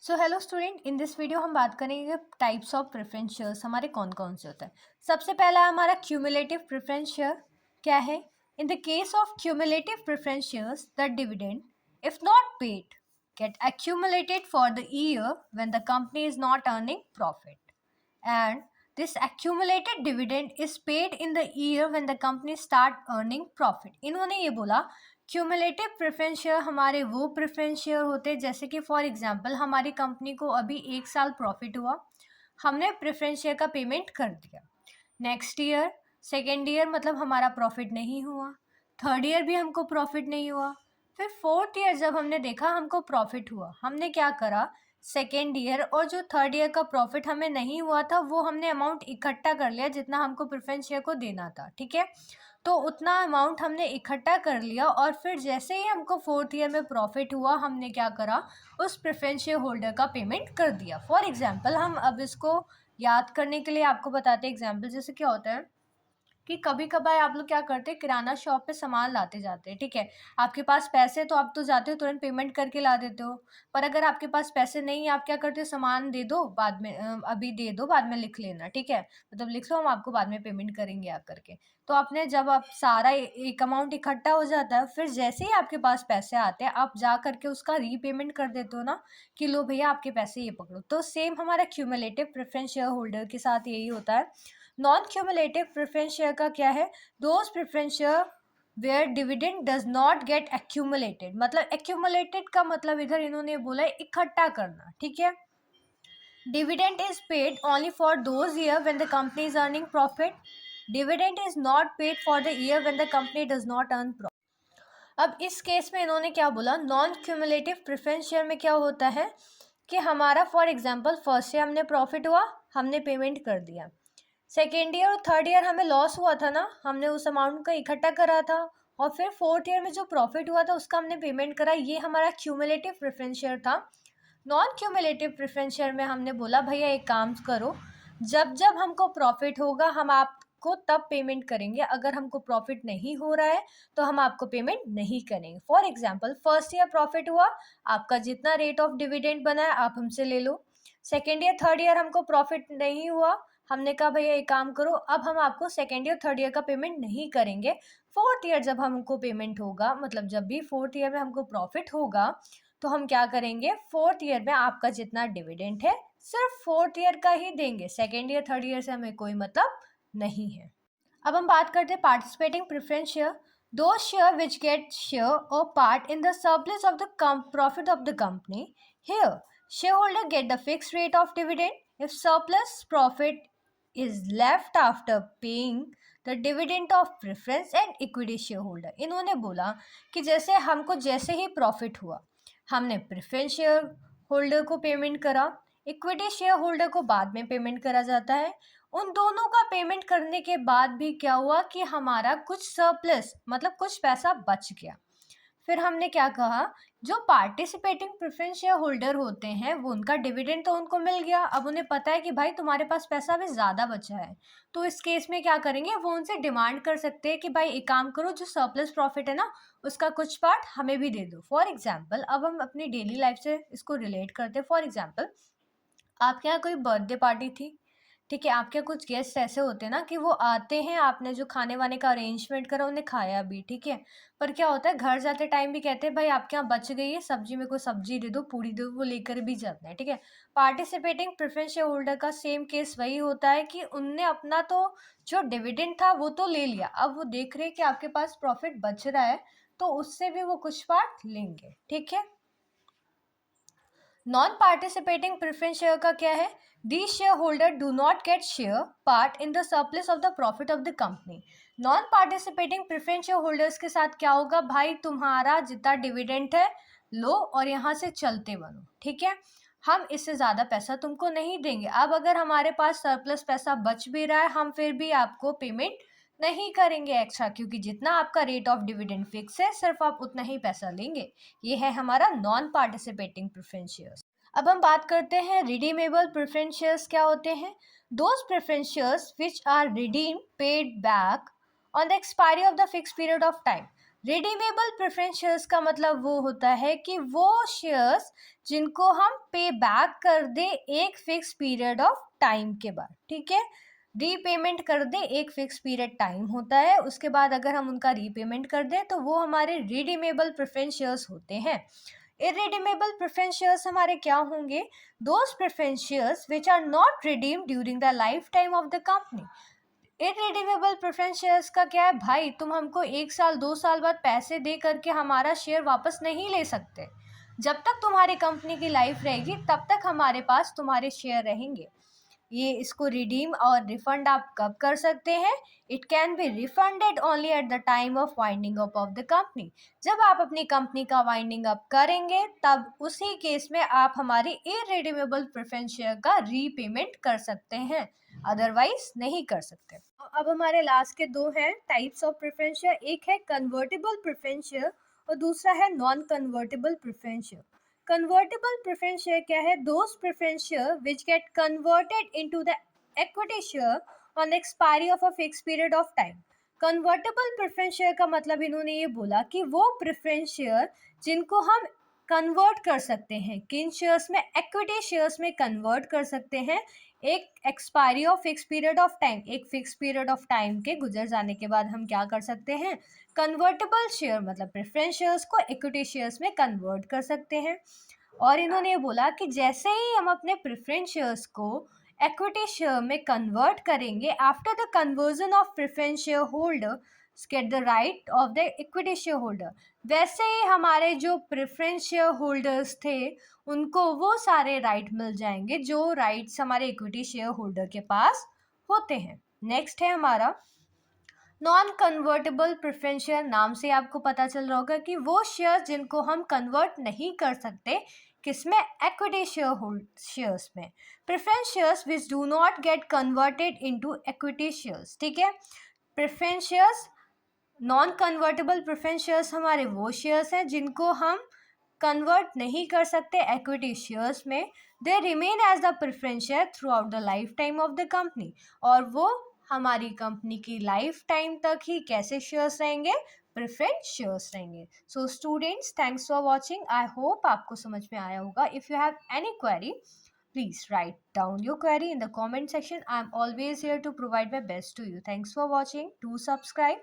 So hello student, in this video हम बात करेंगे टाइप्स ऑफ प्रेफरेंस शेयर्स हमारे कौन कौन से होते हैं। सबसे पहला हमारा क्यूमुलेटिव प्रेफरेंस शेयर क्या है। In the case of cumulative preference shares the dividend if not paid get accumulated for the year when the company is not earning profit, and this accumulated dividend is paid in the year when the company start earning profit। इन्होंने ये बोला cumulative preference share हमारे वो preference share होते हैं जैसे कि for example हमारी कंपनी को अभी 1 साल प्रॉफिट हुआ, हमने प्रेफरेंस शेयर का पेमेंट कर दिया। नेक्स्ट ईयर सेकेंड ईयर मतलब हमारा प्रॉफिट नहीं हुआ, थर्ड ईयर भी हमको प्रॉफिट नहीं हुआ, फिर फोर्थ ईयर जब हमने देखा हमको प्रॉफिट हुआ, हमने क्या करा, सेकेंड ईयर और जो थर्ड ईयर का प्रॉफिट हमें नहीं हुआ था वो हमने अमाउंट इकट्ठा कर लिया जितना हमको प्रेफरेंस शेयर को देना था। ठीक है, तो उतना अमाउंट हमने इकट्ठा कर लिया और फिर जैसे ही हमको फोर्थ ईयर में प्रॉफिट हुआ हमने क्या करा, उस प्रेफरेंस शेयर होल्डर का पेमेंट कर दिया। फॉर एग्जांपल हम अब इसको याद करने के लिए आपको बताते हैं एग्जांपल। जैसे क्या होता है कि कभी कभार आप लोग क्या करते हैं, किराना शॉप पे सामान लाते जाते हैं। ठीक है, आपके पास पैसे तो आप तो जाते हो तुरंत पेमेंट करके ला देते हो, पर अगर आपके पास पैसे नहीं है आप क्या करते हो, सामान दे दो बाद में, अभी दे दो बाद में लिख लेना। ठीक है, मतलब लिख लो हम आपको बाद में पेमेंट करेंगे आ करके। तो आपने जब आप सारा एक अमाउंट इकट्ठा हो जाता है, फिर जैसे ही आपके पास पैसे आते हैं आप जा करके उसका रीपेमेंट कर देते हो ना, कि लो भैया आपके पैसे ये पकड़ो। तो सेम हमारा क्यूमुलेटिव प्रेफरेंस शेयर होल्डर के साथ यही होता है। नॉन क्यूमुलेटिव प्रेफरेंस शेयर का क्या है, those preference share where dividend does not get accumulated. मतलब एक्यूमुलेटेड का मतलब इधर इन्होंने बोला है इकट्ठा करना। ठीक है, dividend is paid only for those year when the company is earning profit, dividend is not paid for the year when the company does not earn profit. अब इस केस में इन्होंने क्या बोला, नॉन क्यूमुलेटिव प्रेफरेंस शेयर में क्या होता है कि हमारा फॉर एग्जांपल फर्स्ट ईयर हमने प्रॉफिट हुआ, हमने पेमेंट कर दिया, सेकेंड ईयर और थर्ड ईयर हमें लॉस हुआ था ना, हमने उस अमाउंट का इकट्ठा करा था, और फिर फोर्थ ईयर में जो प्रॉफिट हुआ था उसका हमने पेमेंट करा। ये हमारा क्यूमुलेटिव प्रेफरेंस शेयर था। नॉन क्यूमुलेटिव प्रेफरेंस शेयर में हमने बोला भैया एक काम करो, जब जब हमको प्रॉफिट होगा हम आपको तब पेमेंट करेंगे, अगर हमको प्रॉफिट नहीं हो रहा है तो हम आपको पेमेंट नहीं करेंगे। For example first year profit हुआ, आपका जितना रेट ऑफ डिविडेंड बना है आप हमसे ले लो। सेकेंड ईयर थर्ड ईयर हमको प्रॉफिट नहीं हुआ, हमने कहा भैया एक काम करो, अब हम आपको सेकेंड ईयर थर्ड ईयर का पेमेंट नहीं करेंगे। फोर्थ ईयर जब हमको पेमेंट होगा, मतलब जब भी फोर्थ ईयर में हमको प्रॉफिट होगा तो हम क्या करेंगे, फोर्थ ईयर में आपका जितना डिविडेंड है सिर्फ फोर्थ ईयर का ही देंगे, सेकेंड ईयर थर्ड ईयर से हमें कोई मतलब नहीं है। अब हम बात करते हैं पार्टिसिपेटिंग प्रेफरेंस शेयर। दो शेयर विच गेट शेयर और part in the surplus of the profit of the company. Here shareholder get the fixed rate of dividend if surplus profit is left after paying the dividend of preference and equity shareholder। इन्होंने बोला कि जैसे हमको जैसे ही profit हुआ हमने preference share holder को payment करा, इक्विटी शेयर होल्डर को बाद में पेमेंट करा जाता है। उन दोनों का पेमेंट करने के बाद भी क्या हुआ कि हमारा कुछ सरप्लस मतलब कुछ पैसा बच गया। फिर हमने क्या कहा, जो पार्टिसिपेटिंग प्रेफरेंस शेयर होल्डर होते हैं वो उनका डिविडेंड तो उनको मिल गया, अब उन्हें पता है कि भाई तुम्हारे पास पैसा अभी ज़्यादा बचा है, तो इस केस में क्या करेंगे, वो उनसे डिमांड कर सकते हैं कि भाई एक काम करो, जो सरप्लस प्रॉफिट है ना उसका कुछ पार्ट हमें भी दे दो। फॉर एग्जाम्पल अब हम अपनी डेली लाइफ से इसको रिलेट करते हैं। फॉर एग्जाम्पल आपके यहाँ कोई बर्थडे पार्टी थी, ठीक है, आपके कुछ गेस्ट ऐसे होते हैं ना कि वो आते हैं, आपने जो खाने वाने का अरेंजमेंट करा उन्हें खाया भी, ठीक है, पर क्या होता है घर जाते टाइम भी कहते हैं भाई आपके यहाँ बच गई है सब्जी, में कोई सब्जी दे दो, पूरी दे दो, वो लेकर भी जाते हैं। ठीक है, पार्टिसिपेटिंग प्रेफरेंस शेयर होल्डर का सेम केस वही होता है कि उनने अपना तो जो डिविडेंड था वो तो ले लिया, अब वो देख रहे हैं कि आपके पास प्रॉफिट बच रहा है तो उससे भी वो कुछ पार्ट लेंगे। ठीक है, नॉन पार्टिसिपेटिंग प्रेफरेंस शेयर का क्या है, the shareholder do not get share part in the surplus of the profit of the company. Non participating preference shareholders के साथ क्या होगा, भाई तुम्हारा जितना डिविडेंड है लो और यहाँ से चलते बनो। ठीक है, हम इससे ज़्यादा पैसा तुमको नहीं देंगे। अब अगर हमारे पास सरप्लस पैसा बच भी रहा है हम फिर भी आपको पेमेंट नहीं करेंगे एक्स्ट्रा, क्योंकि जितना आपका रेट ऑफ डिविडेंड फिक्स है सिर्फ आप उतना ही पैसा लेंगे। ये है हमारा नॉन पार्टिसिपेटिंग प्रेफरेंस शेयर्स। अब हम बात करते हैं रिडीमेबल प्रेफरेंस शेयर्स क्या होते हैं। Those preference shares which are redeem paid back on the expiry of the fix period of time. Redeemable preference shares का मतलब वो होता है कि वो शेयर्स जिनको हम पे बैक कर दे एक फिक्स पीरियड ऑफ टाइम के बाद, ठीक है। रीपेमेंट कर दे, एक फिक्स पीरियड टाइम होता है, उसके बाद अगर हम उनका रीपेमेंट कर दें तो वो हमारे रिडीमेबल प्रेफरेंस शेयर्स होते हैं। इरेडीमेबल प्रेफरेंस शेयर्स हमारे क्या होंगे? Those preference shares which are not redeemed during the life time of the company. Irredeemable preference shares का क्या है भाई, तुम हमको 1 साल 2 साल बाद पैसे दे करके हमारा शेयर वापस नहीं ले सकते। जब तक तुम्हारी कंपनी की लाइफ रहेगी तब तक हमारे पास तुम्हारे शेयर रहेंगे। ये इसको रिडीम और रिफंड आप कब कर सकते हैं? It can be refunded only at the time of winding up of the company. जब आप अपनी कंपनी का वाइंडिंग अप करेंगे तब उसी केस में आप हमारी इरेडीमेबल प्रेफरेंस शेयर का रीपेमेंट कर सकते हैं, अदरवाइज नहीं कर सकते। अब हमारे लास्ट के दो हैं टाइप्स ऑफ प्रेफरेंस शेयर, एक है कन्वर्टेबल प्रेफरेंस शेयर और दूसरा है non convertible preference share. Convertible preference share क्या है? Those preference share which get converted into the equity share on the expiry of a fixed period of time. Convertible preference share का मतलब इन्होंने ये बोला कि वो preference share जिनको हम कन्वर्ट कर सकते हैं, किन शेयर्स में? इक्विटी शेयर्स में कन्वर्ट कर सकते हैं एक expiry of fix period of time, एक फिक्स पीरियड ऑफ टाइम के गुजर जाने के बाद हम क्या कर सकते हैं? कन्वर्टेबल शेयर मतलब प्रेफरेंस शेयर्स को इक्विटी शेयर्स में कन्वर्ट कर सकते हैं। और इन्होंने ये बोला कि जैसे ही हम अपने प्रेफरेंस शेयर्स को इक्विटी शेयर में कन्वर्ट करेंगे, after the conversion of preference share holder get the right of the equity share holder, वैसे ही हमारे जो प्रेफरेंस शेयर होल्डर्स थे उनको वो सारे राइट मिल जाएंगे जो राइट्स हमारे इक्विटी शेयर होल्डर के पास होते हैं। नेक्स्ट है हमारा नॉन कन्वर्टेबल प्रेफरेंस शेयर। नाम से आपको पता चल रहा होगा कि वो शेयर जिनको हम कन्वर्ट नहीं कर सकते, किसमें? इक्विटी शेयर्स में। Preference shares which do not get converted into equity shares, ठीक है। Preference shares non convertible preference shares हमारे वो शेयर्स हैं जिनको हम कन्वर्ट नहीं कर सकते इक्विटी शेयर्स में। They remain as the preference share throughout the life time of the company, और वो हमारी कंपनी की लाइफ टाइम तक ही कैसे शेयर्स रहेंगे? प्रेफरेंस शेयर्स रहेंगे। So students, thanks for watching. I hope आपको समझ में आया होगा। If you have any query, please write down your query in the comment section. I'm always here to provide my best to you. Thanks for watching. Do subscribe.